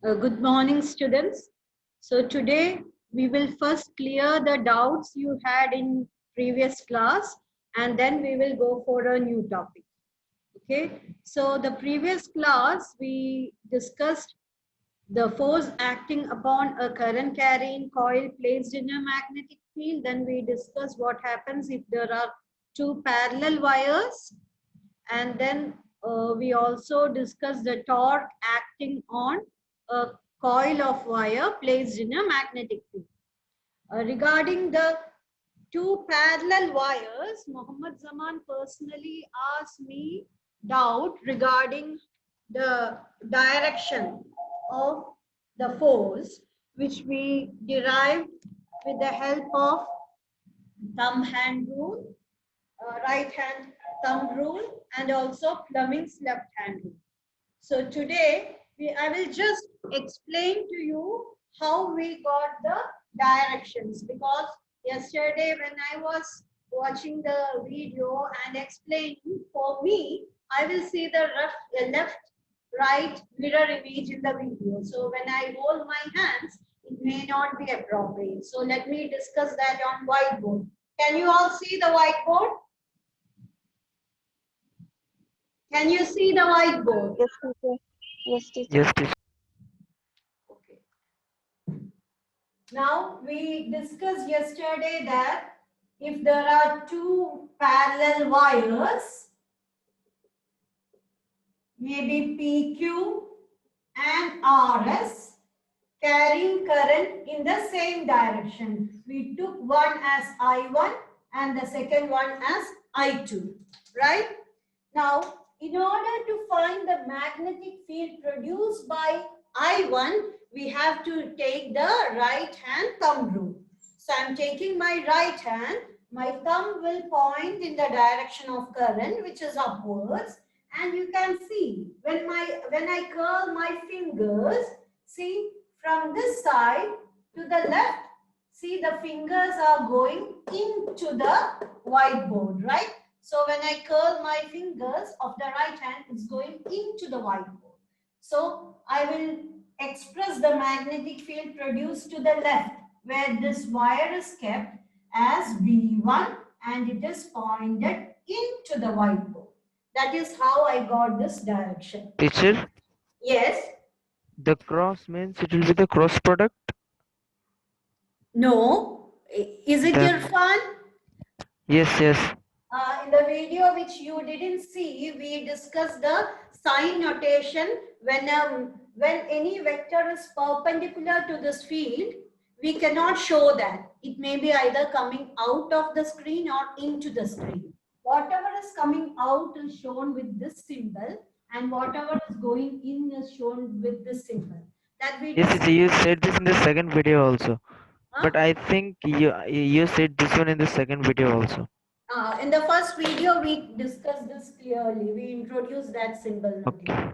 Good morning, students. So today we will first clear the doubts you had in previous class, and then we will go for a new topic. Okay. So the previous class we discussed the force acting upon a current carrying coil placed in a magnetic field. Then we discussed what happens if there are two parallel wires, and then we also discussed the torque acting on a coil of wire placed in a magnetic field. Regarding the two parallel wires, Muhammad Zaman personally asked me doubt regarding the direction of the force, which we derived with the help of thumb hand rule, right hand thumb rule, and also Fleming's left hand rule. So today I will just explain to you how we got the directions, because yesterday when I was watching the video and explaining, for me I will see the left right mirror image in the video. So when I hold my hands, it may not be appropriate. So let me discuss that on whiteboard. Can you all see the whiteboard? Can you see the whiteboard? Yes, teacher. Yes, teacher. Yes, teacher. Okay. Now we discussed yesterday that if there are two parallel wires, maybe PQ and RS, carrying current in the same direction, we took one as I1 and the second one as I2, right? Now, in order to find the magnetic field produced by I1, we have to take the right hand thumb rule. So I'm taking my right hand, my thumb will point in the direction of current, which is upwards, and you can see when I curl my fingers, see from this side to the left, see the fingers are going into the whiteboard, right? So when I curl my fingers of the right hand, it's going into the whiteboard. So I will express the magnetic field produced to the left, where this wire is kept, as V1, and it is pointed into the whiteboard. That is how I got this direction. Teacher, Yes. the cross means it will be the cross product. No. Is it Then Irfan? yes. In the video which you didn't see, we discussed the sign notation. When any vector is perpendicular to this field, we cannot show that. It may be either coming out of the screen or into the screen. Whatever is coming out is shown with this symbol, and whatever is going in is shown with this symbol. That we Yes, teacher, you said this in the second video also. Huh? But I think you said this one in the second video also. In the first video, we discussed this clearly. We introduced that symbol. Okay.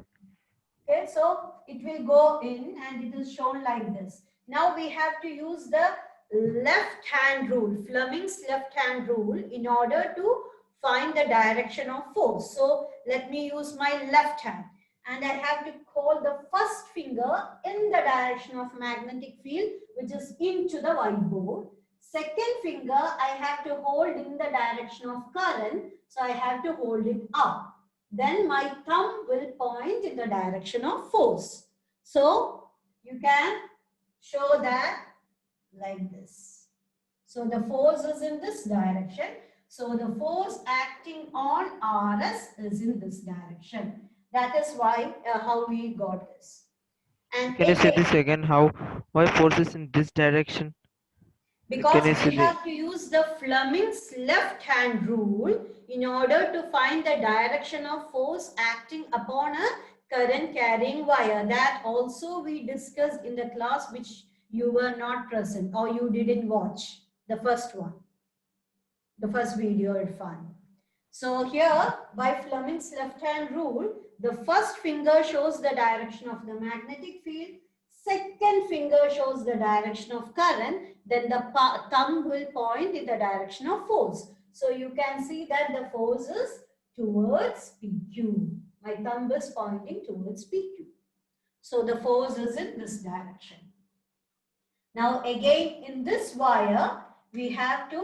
Okay, so it will go in and it is shown like this. Now we have to use the left hand rule, Fleming's left hand rule, in order to find the direction of force. So let me use my left hand, and I have to hold the first finger in the direction of magnetic field, which is into the whiteboard. Second finger I have to hold in the direction of current, so I have to hold it up. Then my thumb will point in the direction of force. So you can show that like this. So the force is in this direction. So the force acting on RS is in this direction. That is why how we got this. And Can you say this again? Why force is in this direction? Because we have to use the Fleming's left hand rule in order to find the direction of force acting upon a current carrying wire. That also we discussed in the class which you were not present or you didn't watch, the first one, the first video, Irfan. So here, by Fleming's left hand rule, the first finger shows the direction of the magnetic field, second finger shows the direction of current, then the thumb will point in the direction of force. So you can see that the force is towards PQ. My thumb is pointing towards PQ. So the force is in this direction. Now again in this wire, we have to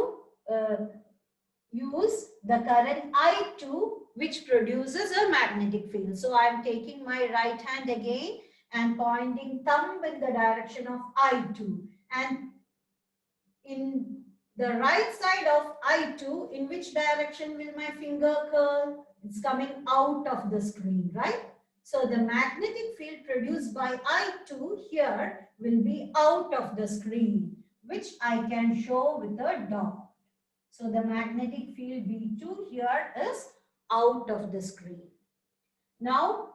use the current I2, which produces a magnetic field. So I am taking my right hand again and pointing thumb in the direction of I2. And in the right side of I2, in which direction will my finger curl? It's coming out of the screen, right? So the magnetic field produced by I2 here will be out of the screen, which I can show with a dot. So the magnetic field V2 here is out of the screen. Now,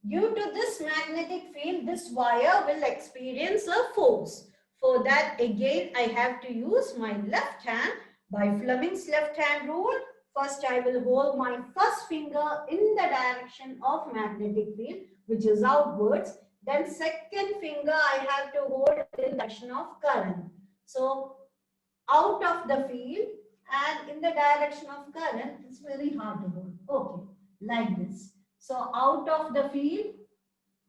due to this magnetic field, this wire will experience a force. For that, again, I have to use my left hand by Fleming's left hand rule. First, I will hold my first finger in the direction of magnetic field, which is outwards. Then second finger, I have to hold in the direction of current. So, out of the field and in the direction of current, it's very hard to hold. Okay, like this. So, out of the field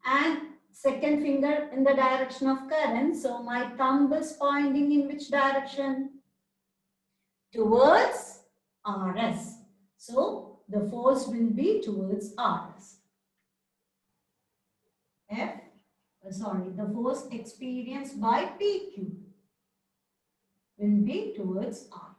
and second finger in the direction of current. So my thumb is pointing in which direction? Towards RS. So the force will be towards RS. The force experienced by PQ will be towards RS.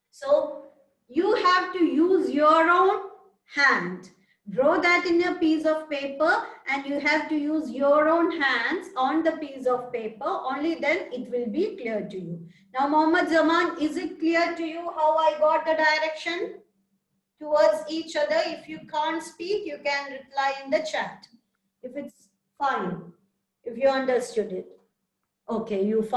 So you have to use your own hand. Draw that in a piece of paper and you have to use your own hands on the piece of paper. Only then it will be clear to you. Now, Mohammad Zaman, is it clear to you how I got the direction towards each other? If you can't speak, you can reply in the chat. If it's fine, if you understood it. Okay, you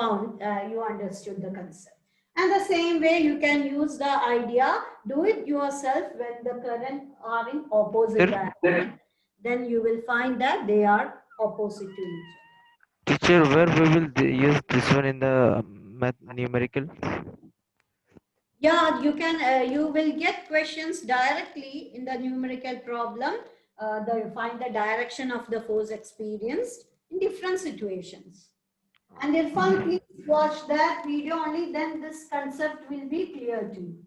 understood the concept. And the same way you can use the idea, do it yourself when the current are in opposite direction. Then you will find that they are opposite to each other. Teacher, where we will use this one in the numerical? Yeah, you can. You will get questions directly in the numerical problem. Find the direction of the force experienced in different situations. And Irfan, please watch that video only, then this concept will be clear to you.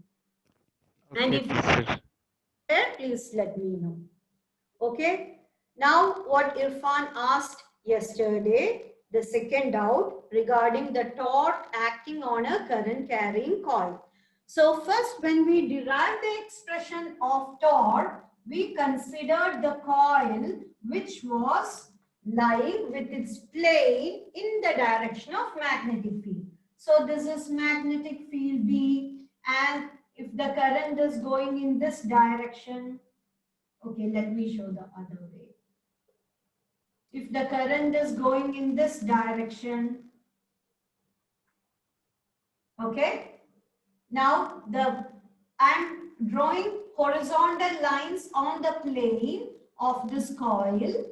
Okay, and if teacher. please let me know. Okay. Now what Irfan asked yesterday, the second doubt regarding the torque acting on a current carrying coil. So first, when we derived the expression of torque, we considered the coil which was lying with its plane in the direction of magnetic field. So this is magnetic field B, and if the current is going in this direction, okay, let me show the other way. If the current is going in this direction, okay, now I'm drawing horizontal lines on the plane of this coil.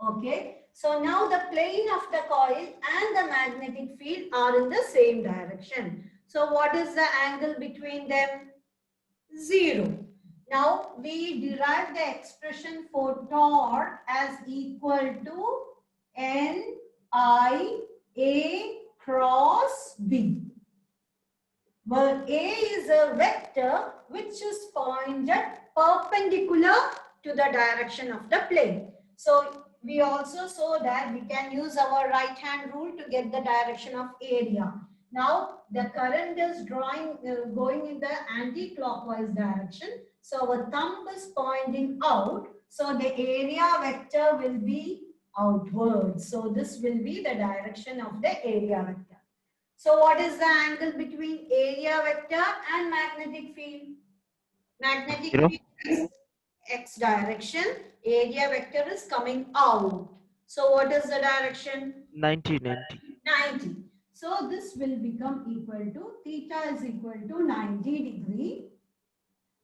Okay, so now the plane of the coil and the magnetic field are in the same direction. So what is the angle between them? 0. Now we derive the expression for torque as equal to NIA cross B. Well, A is a vector which is pointed perpendicular to the direction of the plane. So we also saw that we can use our right hand rule to get the direction of area. Now the current is going in the anti-clockwise direction. So our thumb is pointing out. So the area vector will be outwards. So this will be the direction of the area vector. So what is the angle between area vector and magnetic field? Magnetic field is x direction. Area vector is coming out. So what is the direction? 90. 90. So this will become equal to theta is equal to 90 degree.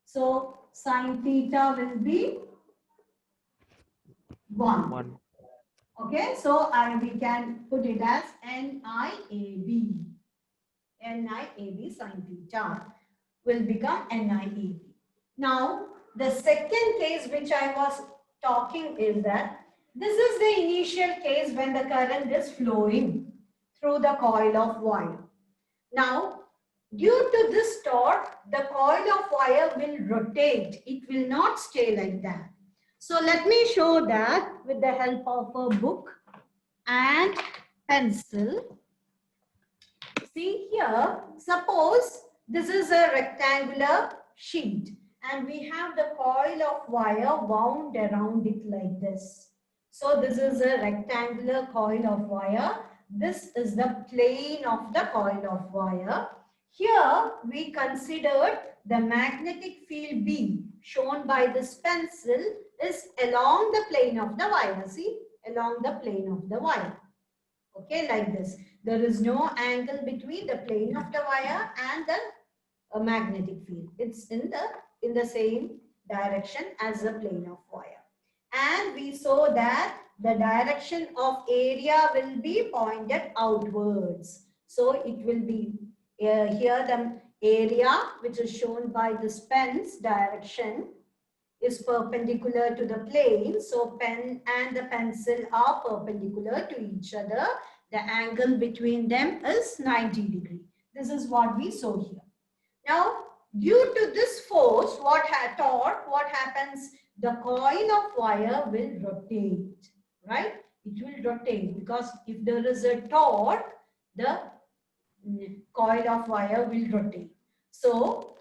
So sine theta will be 1. Okay, so we can put it as NIAB. NIAB sine theta will become NIAB. Now, the second case which I was talking is that This is the initial case when the current is flowing through the coil of wire. Now, due to this torque, the coil of wire will rotate. It will not stay like that. So let me show that with the help of a book and pencil. See here, suppose this is a rectangular sheet and we have the coil of wire wound around it like this. So this is a rectangular coil of wire. This is the plane of the coil of wire. Here we considered the magnetic field B shown by this pencil is along the plane of the wire. See, along the plane of the wire. Okay, like this. There is no angle between the plane of the wire and the magnetic field. It's in the same direction as the plane of wire. And we saw that the direction of area will be pointed outwards. So it will be here the area which is shown by this pen's direction is perpendicular to the plane. So pen and the pencil are perpendicular to each other. The angle between them is 90 degrees. This is what we saw here. Now, due to this force, what happens? The coil of wire will rotate, right? It will rotate because if there is a torque, the coil of wire will rotate. So,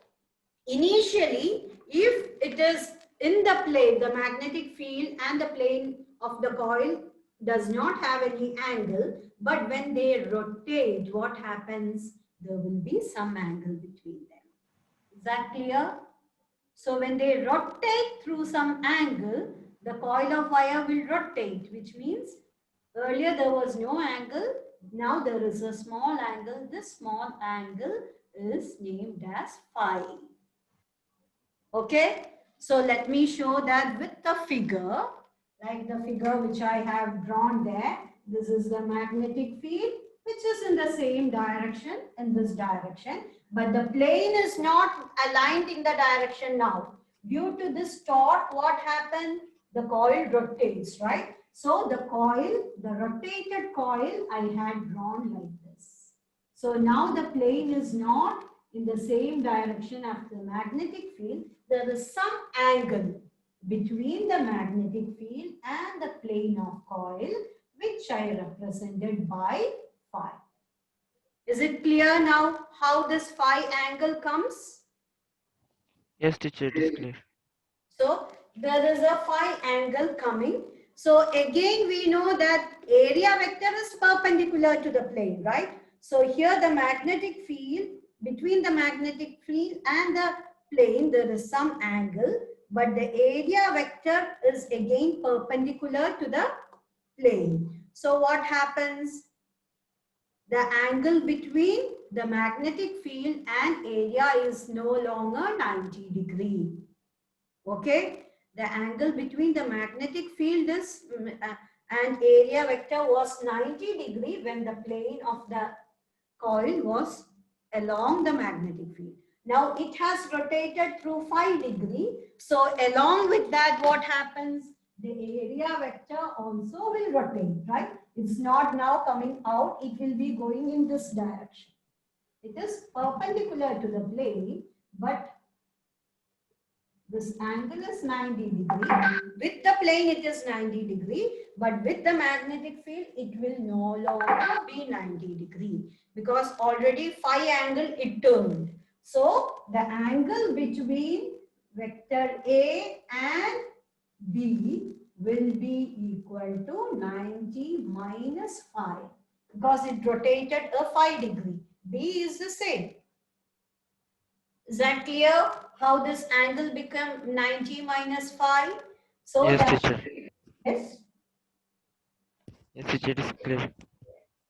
initially, if it is in the plane, the magnetic field and the plane of the coil does not have any angle, but when they rotate, what happens? There will be some angle between them. Is that clear? So when they rotate through some angle, the coil of wire will rotate, which means earlier there was no angle, now there is a small angle. This small angle is named as phi. Okay, so let me show that with the figure, like the figure which I have drawn there. This is the magnetic field, which is in the same direction, in this direction, but the plane is not aligned in the direction now. Due to this torque, what happened? The coil rotates, right? So the coil, the rotated coil, I had drawn like this. So now the plane is not in the same direction as the magnetic field. There is some angle between the magnetic field and the plane of coil, which I represented by phi. Is it clear now how this phi angle comes? Yes, teacher, it is clear. So there is a phi angle coming. So again we know that area vector is perpendicular to the plane, right? So here the magnetic field, between the magnetic field and the plane there is some angle, but the area vector is again perpendicular to the plane. So what happens? The angle between the magnetic field and area is no longer 90 degrees. Okay, the angle between the magnetic field is and area vector was 90 degrees when the plane of the coil was along the magnetic field. Now it has rotated through 5 degrees. So along with that, what happens? The area vector also will rotate, right? It's not now coming out. It will be going in this direction. It is perpendicular to the plane, but this angle is 90 degrees. With the plane, it is 90 degrees, but with the magnetic field, it will no longer be 90 degrees because already phi angle it turned. So the angle between vector A and B will be equal to 90 minus phi because it rotated a 5 degree. B is the same. Is that clear? How this angle become 90 minus phi? So Yes, that, teacher. yes. Yes, teacher, it is clear.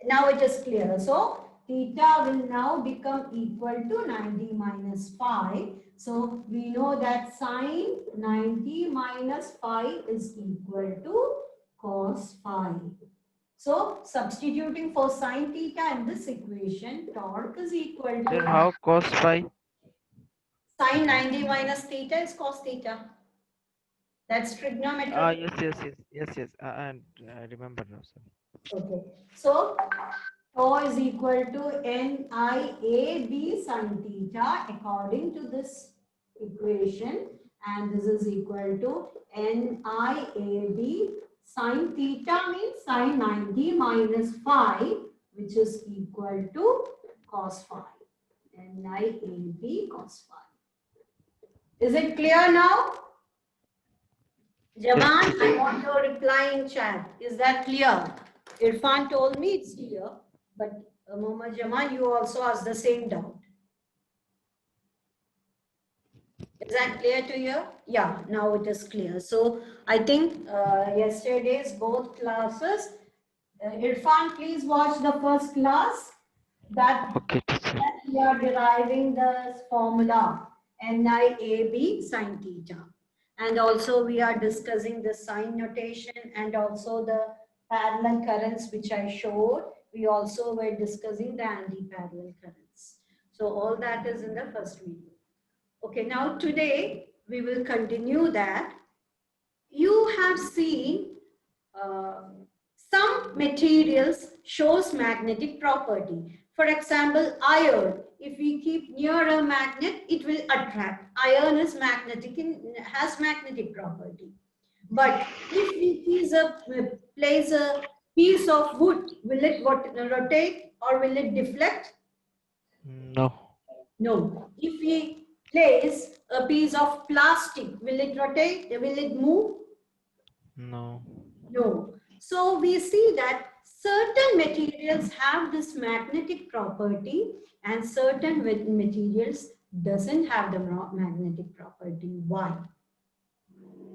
Now it is clear. So theta will now become equal to 90 minus phi. So we know that sine 90 minus phi is equal to cos phi. So substituting for sine theta in this equation, torque is equal Sir, to how cos phi? sine 90 minus theta is cos theta. That's trigonometry. Yes. And I remember now, sir. Okay. So tau is equal to NIAB sin theta according to this equation, and this is equal to NIAB sin theta means sin 90 minus phi, which is equal to cos phi. NIAB cos phi. Is it clear now? Yes, Jaman, I teacher. want your reply in chat. Is that clear? Irfan told me it's clear, but Mohammad Jaman, you also asked the same doubt. Is that clear to you? Yeah, now it is clear. So I think yesterday's both classes. Irfan, please watch the first class. That Okay, teacher. we are deriving the formula NIAB sin theta. And also we are discussing the sign notation and also the parallel currents which I showed. We also were discussing the anti-parallel currents. So all that is in the first video. Okay, now today we will continue that. You have seen some materials shows magnetic property. For example, iron. If we keep near a magnet, it will attract. Iron is magnetic and has magnetic property. But if we place a piece of wood, will it rotate or will it deflect? No. No. If we place a piece of plastic, will it rotate? Will it move? No. No. So we see that certain materials have this magnetic property and certain materials doesn't have the magnetic property. Why?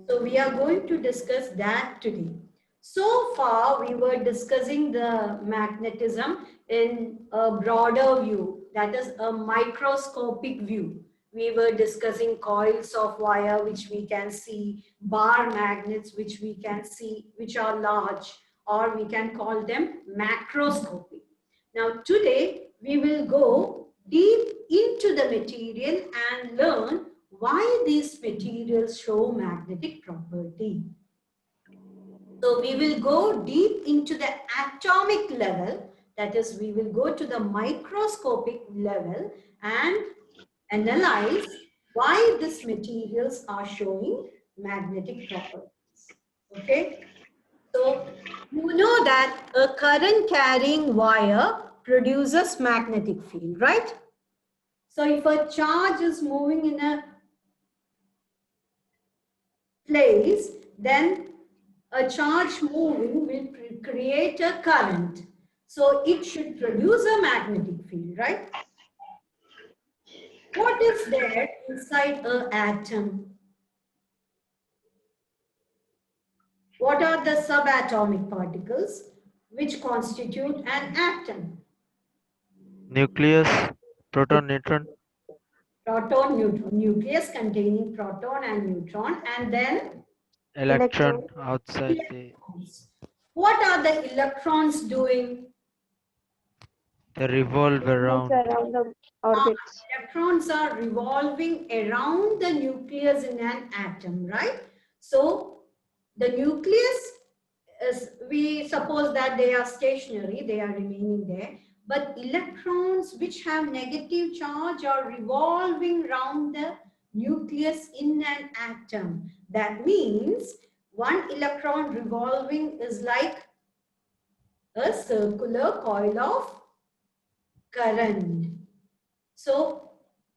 So we are going to discuss that today. So far, we were discussing the magnetism in a broader view, that is a microscopic view. We were discussing coils of wire, which we can see, bar magnets, which we can see, which are large, or we can call them macroscopic. Now, today, we will go deep into the material and learn why these materials show magnetic property. So we will go deep into the atomic level, that is, we will go to the microscopic level and analyze why these materials are showing magnetic properties. Okay, so you know that a current carrying wire produces magnetic field, right? So if a charge is moving in a place, then a charge moving will create a current. So it should produce a magnetic field, right? What is there inside an atom? What are the subatomic particles which constitute an atom? Nucleus, proton, neutron, Proton, neutron, nucleus containing proton and neutron, and then electron Electron outside the electrons. What are the electrons doing? revolve moves around. around the orbits. Electrons are revolving around the nucleus in an atom, right? So the nucleus is, we suppose that they are stationary, they are remaining there, but electrons which have negative charge are revolving around the nucleus in an atom. That means one electron revolving is like a circular coil of current. So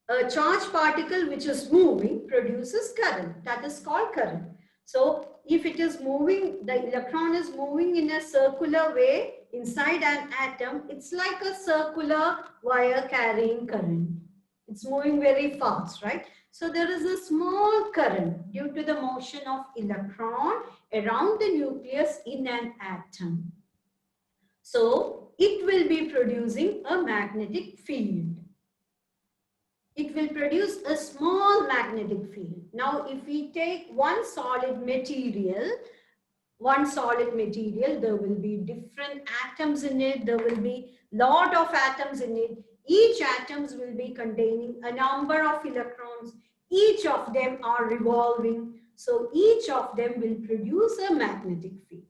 a charged particle which is moving produces current. That is called current. So if it is moving, the electron is moving in a circular way inside an atom, it's like a circular wire carrying current. It's moving very fast, right? So there is a small current due to the motion of electron around the nucleus in an atom. So it will be producing a magnetic field. It will produce a small magnetic field. Now, if we take one solid material, there will be different atoms in it. There will be lot of atoms in it. Each atoms will be containing a number of electrons. Each of them are revolving. So each of them will produce a magnetic field.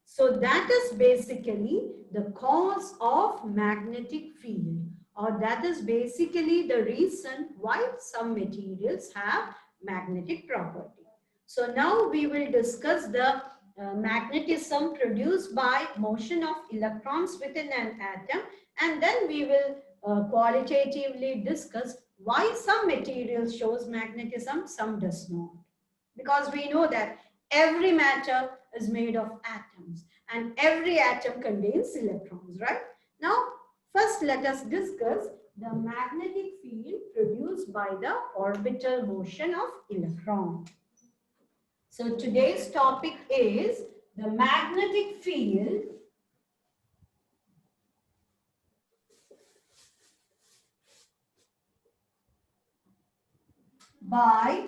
So that is basically the cause of magnetic field, or that is basically the reason why some materials have magnetic property. So now we will discuss the magnetism produced by motion of electrons within an atom, and then we will qualitatively discuss why some materials shows magnetism, some does not. Because we know that every matter is made of atoms and every atom contains electrons, right? Now, first let us discuss the magnetic field produced by the orbital motion of electron. So today's topic is the magnetic field by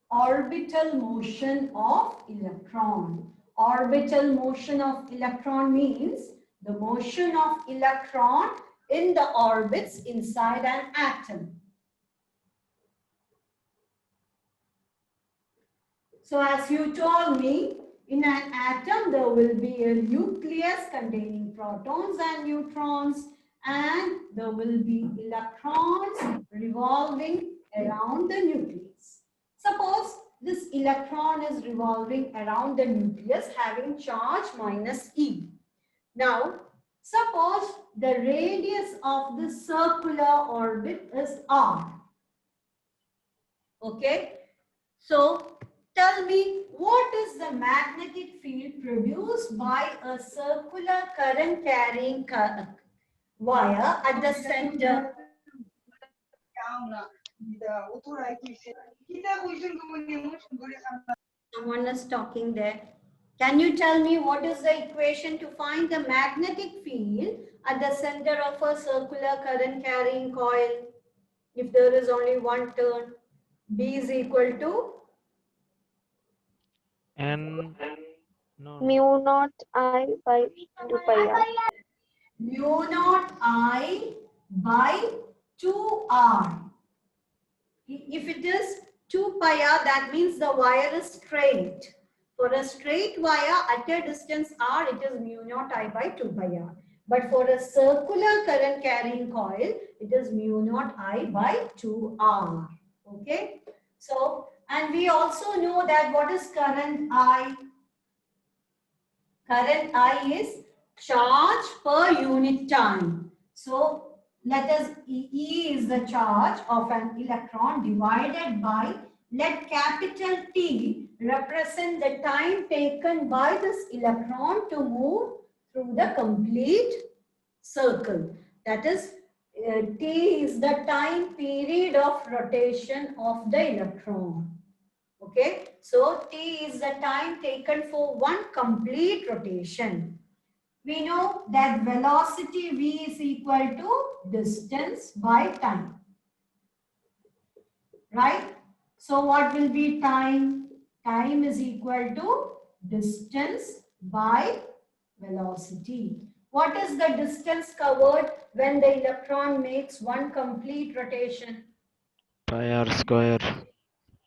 orbital motion of electron. Orbital motion of electron means the motion of electron in the orbits inside an atom. So as you told me, in an atom there will be a nucleus containing protons and neutrons, and there will be electrons revolving around the nucleus. Suppose this electron is revolving around the nucleus having charge -e. Now, suppose the radius of the circular orbit is r. Okay, so tell me, what is the magnetic field produced by a circular current carrying wire at the center? Someone is talking there. Can you tell me what is the equation to find the magnetic field at the center of a circular current carrying coil? If there is only one turn, B is equal to And no, Mu naught I by 2 pi r. mu naught I by 2r. If it is 2 pi r, that means the wire is straight. For a straight wire at a distance r, it is mu naught I by 2 pi r. But for a circular current carrying coil, it is mu naught I by 2r. Okay. So, and we also know that what is current I? Current I is charge per unit time. So let us, E is the charge of an electron divided by, let capital T represent the time taken by this electron to move through the complete circle. That is, T is the time period of rotation of the electron. Okay, so T is the time taken for one complete rotation. We know that velocity V is equal to distance by time. Right? So what will be time? Time is equal to distance by velocity. What is the distance covered when the electron makes one complete rotation? pi r square.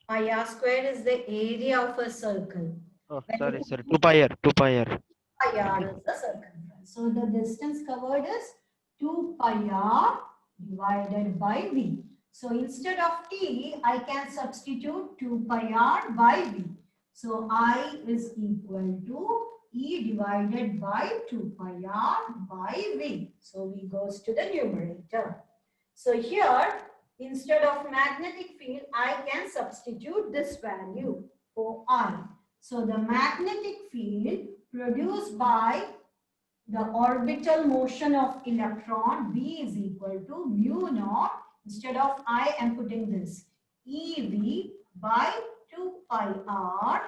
Pi r square is the area of a circle. Oh, When sorry, it- sorry. 2 pi r. 2 pi r. Pi r is the circumference. So the distance covered is 2 pi r divided by V. So instead of T, I can substitute 2 pi r by V. So I is equal to E divided by 2 pi r by V. So V goes to the numerator. So here, instead of magnetic field, I can substitute this value for I. So the magnetic field produced by the orbital motion of electron, B is equal to mu naught. Instead of I am putting this EV by 2 pi r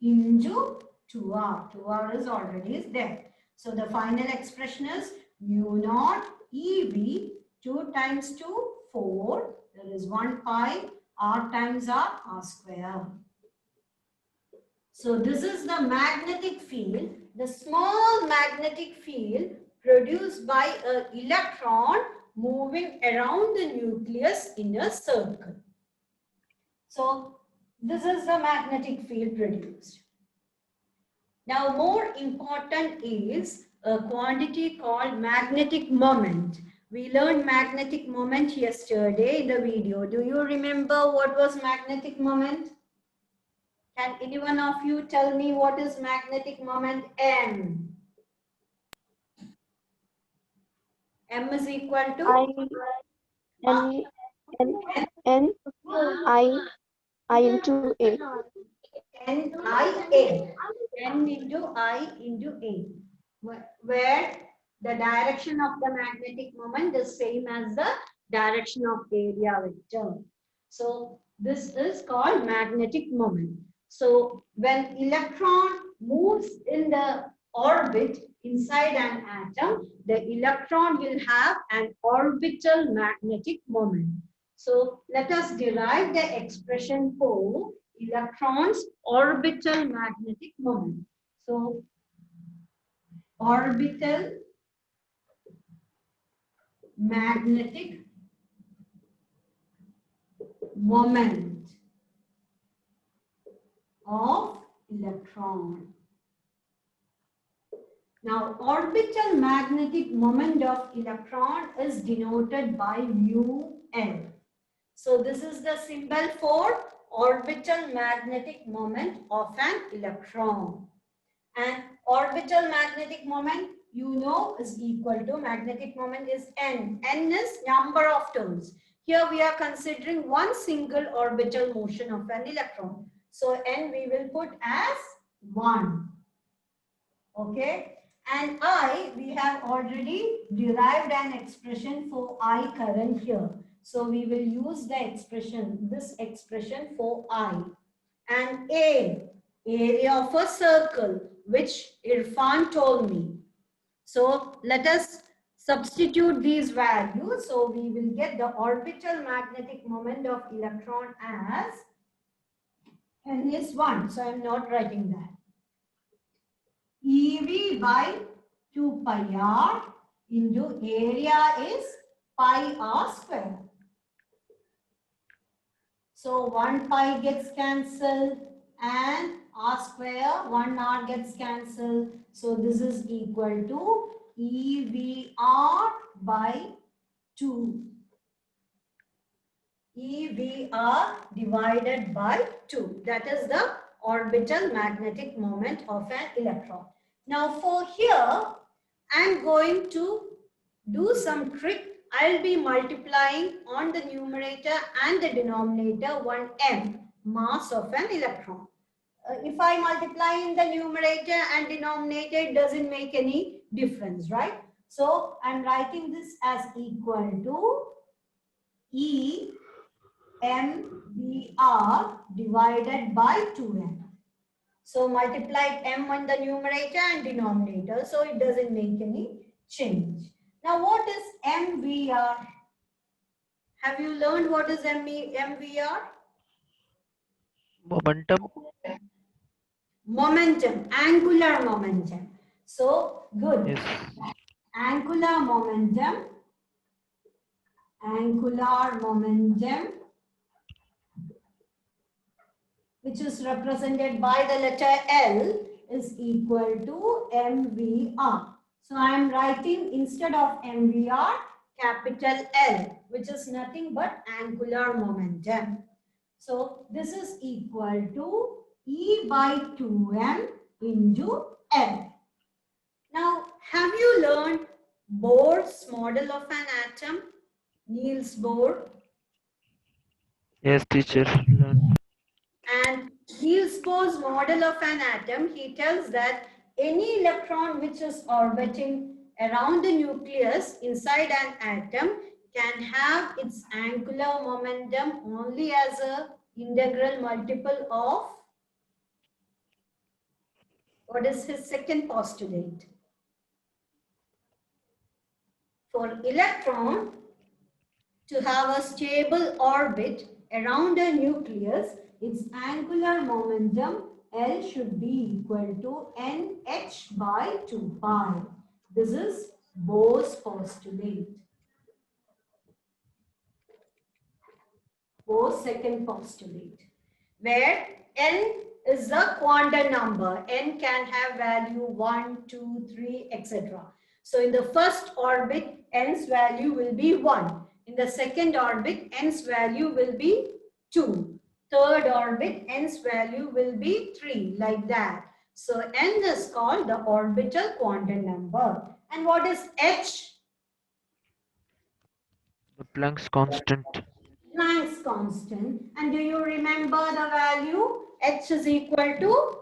into 2r. 2r is already there. So the final expression is mu naught EV 2 times 2, 4. There is 1 pi, r times r square. So this is the magnetic field, the small magnetic field produced by an electron moving around the nucleus in a circle. So This is the magnetic field produced. Now, more important is a quantity called magnetic moment. We learned magnetic moment yesterday in the video. Do you remember what was magnetic moment? Can any one of you tell me what is magnetic moment M? M is equal to I N N N I into A. N-I-A. N into I into A. Where the direction of the magnetic moment is same as the direction of area vector. So this is called magnetic moment. So when electron moves in the orbit inside an atom, the electron will have an orbital magnetic moment. So let us derive the expression for electrons orbital magnetic moment. So orbital magnetic moment of electron. Now, orbital magnetic moment of electron is denoted by mu L. So, this is the symbol for orbital magnetic moment of an electron. And orbital magnetic moment, you know, is equal to magnetic moment is N. N is number of turns. Here we are considering one single orbital motion of an electron. So N we will put as 1. Okay. And I, we have already derived an expression for I current here. So we will use the expression, this expression for I. And A, area of a circle, which Irfan told me. So let us substitute these values. So we will get the orbital magnetic moment of electron as N is 1. So I am not writing that. EV by 2 pi r into area is pi r square. So 1 pi gets cancelled and r square, 1 r gets cancelled. So this is equal to EVR by 2. EVR divided by 2. That is the orbital magnetic moment of an electron. Now for here, I am going to do some trick. I'll be multiplying on the numerator and the denominator 1m, mass of an electron. If I multiply in the numerator and denominator, it doesn't make any difference, right? So I'm writing this as equal to E mvr divided by 2m. So multiplied m on the numerator and denominator, so it doesn't make any change. Now what is mvr? Have you learned what is mvr? Momentum. Momentum, angular momentum. So good. Yes. Angular momentum which is represented by the letter L is equal to mvr. So I am writing instead of mvr capital L, which is nothing but angular momentum. So this is equal to E by 2m into L. Now, have you learned Bohr's model of an atom? Niels Bohr. Yes, teacher. And Niels Bohr's model of an atom, he tells that any electron which is orbiting around the nucleus inside an atom can have its angular momentum only as a integral multiple of, what is his second postulate? For electron to have a stable orbit around a nucleus, its angular momentum L should be equal to NH by 2 pi. This is Bohr's postulate. Bohr's second postulate. where n is the quantum number. N can have value 1, 2, 3, etc. So in the first orbit, n's value will be 1. In the second orbit, n's value will be 2. Third orbit, n's value will be 3, like that. So n is called the orbital quantum number. And what is h? The Planck's constant. Planck's constant. And do you remember the value? H is equal to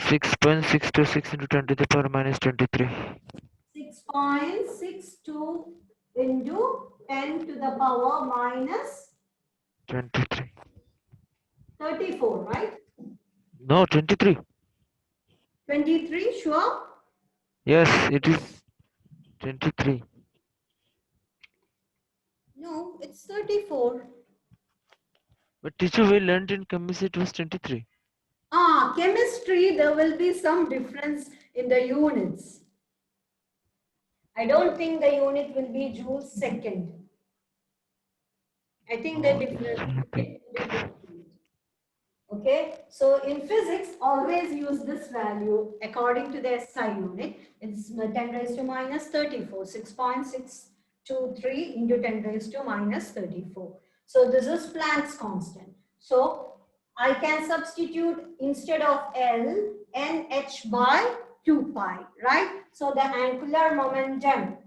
6.626 into 10 to the power minus 23. 6.62 into 10 to the power minus 23. 34, right? No, 23. 23, sure? Yes, it is 23. No, it's 34. But teacher, we learned in chemistry it was 23. Chemistry, there will be some difference in the units. I don't think the unit will be joules second. I think they're different. Okay, so in physics, always use this value according to the SI unit. It's 10 raised to minus 34, 6.623 into 10 raised to minus 34. So this is Planck's constant. So I can substitute instead of L, NH by 2 pi, right? So the angular momentum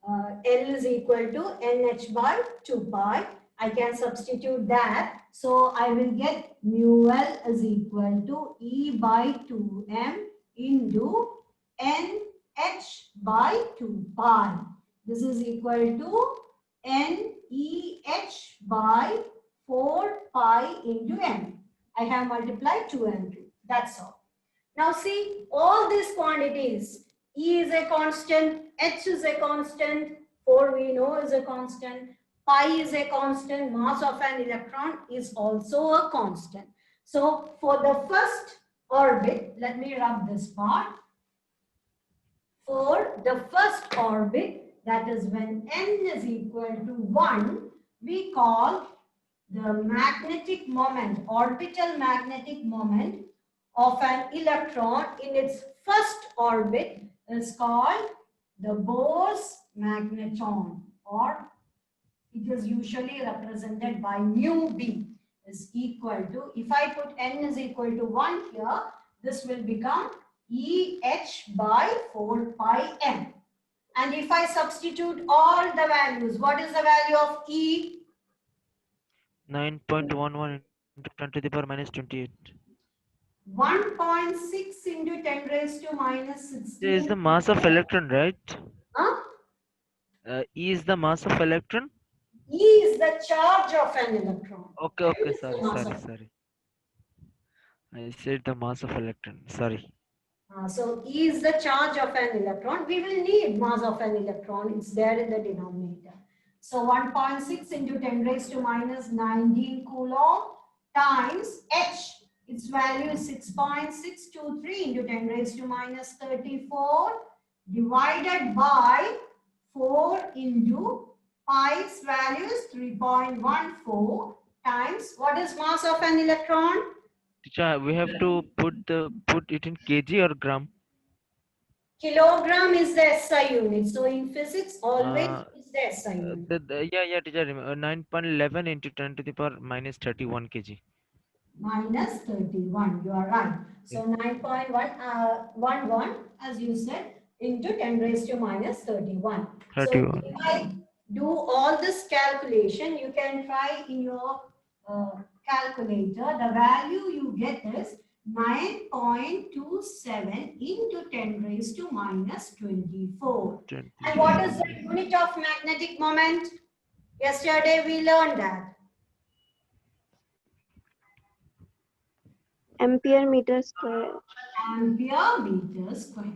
L is equal to NH by 2 pi. I can substitute that. So I will get mu L is equal to E by 2m into NH by 2 pi. This is equal to NEH by 4 pi into m. I have multiplied 2 and 2. That's all. Now see, all these quantities, E is a constant, H is a constant, 4 we know is a constant, pi is a constant, mass of an electron is also a constant. So for the first orbit, let me rub this part. For the first orbit, that is when n is equal to 1, we call the magnetic moment, orbital magnetic moment of an electron in its first orbit is called the Bose Magnetron, or it is usually represented by mu b is equal to, if I put n is equal to 1 here, this will become EH by 4 pi m. And if I substitute all the values, what is the value of E? 9.11 into 10 to the power minus 28. 1.6 into 10 raised to minus Is 16. the mass of electron, right? Huh? E is the mass of electron? E is the charge of an electron. Okay, M okay, is the mass of- sorry. I said the mass of electron, sorry. So E is the charge of an electron. We will need mass of an electron. It's there in the denominator. So 1.6 into 10 raised to minus 19 coulomb times H. Its value is 6.623 into 10 raised to minus 34 divided by 4 into pi's value is 3.14 times what is mass of an electron? Teacher, we have to put it in kg or gram? Kilogram is the SI unit. So in physics, always use the SI unit. Yeah, teacher. 9.11 into 10 to the power minus 31 kg. Minus 31. You are right. So 9.11, as you said, into 10 raised to minus 31. 31. So if I do all this calculation, you can try in your calculator. The value you get is 9.27 into 10 raised to minus 24. And what is the unit of magnetic moment? Yesterday we learned that. Ampere meter square. Ampere meter square.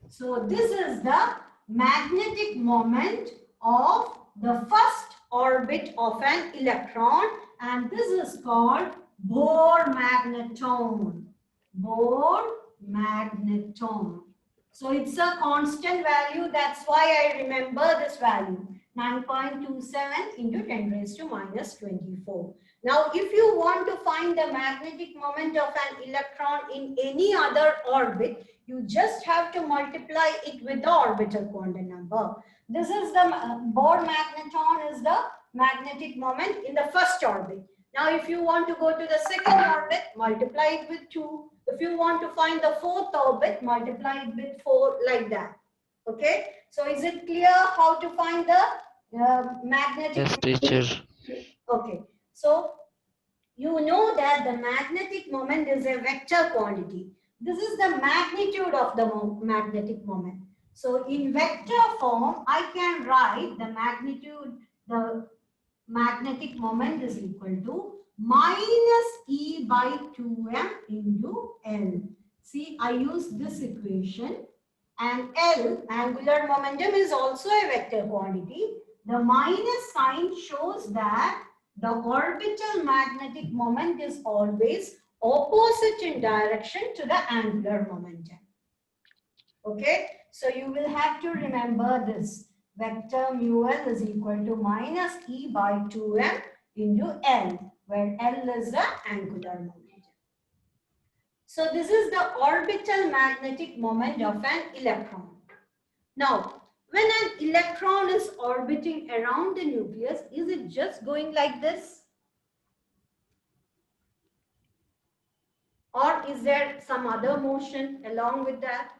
So this is the magnetic moment of the first orbit of an electron, and this is called Bohr Magnetron. Bohr Magnetron. So it's a constant value. That's why I remember this value. 9.27 into 10 raised to minus 24. Now, if you want to find the magnetic moment of an electron in any other orbit, you just have to multiply it with the orbital quantum number. This is the Bohr magnetron is the magnetic moment in the first orbit. Now, if you want to go to the second orbit, multiply it with 2. If you want to find the fourth orbit, multiply it with 4, like that. Okay? So, is it clear how to find the magnetic? Yes, teacher. Okay. So, you know that the magnetic moment is a vector quantity. This is the magnitude of the magnetic moment. So in vector form, I can write the magnitude, the magnetic moment is equal to minus E by 2m into L. See, I use this equation, and L, angular momentum, is also a vector quantity. The minus sign shows that the orbital magnetic moment is always opposite in direction to the angular momentum. Okay, so you will have to remember this. Vector mu L is equal to minus E by 2m into L, where L is the angular momentum. So this is the orbital magnetic moment of an electron. Now, when an electron is orbiting around the nucleus, is it just going like this? Or is there some other motion along with that?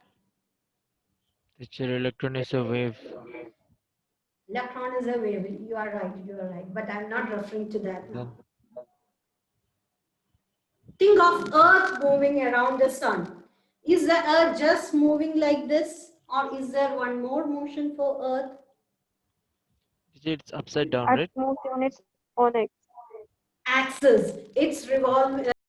Teacher, electron is a wave. Electron is a wave. You are right. But I'm not referring to that now. Think of Earth moving around the sun. Is the Earth just moving like this? Or is there one more motion for Earth? Teacher, it's upside down, Earth right? moves on its own axis. Axis. It's revolving.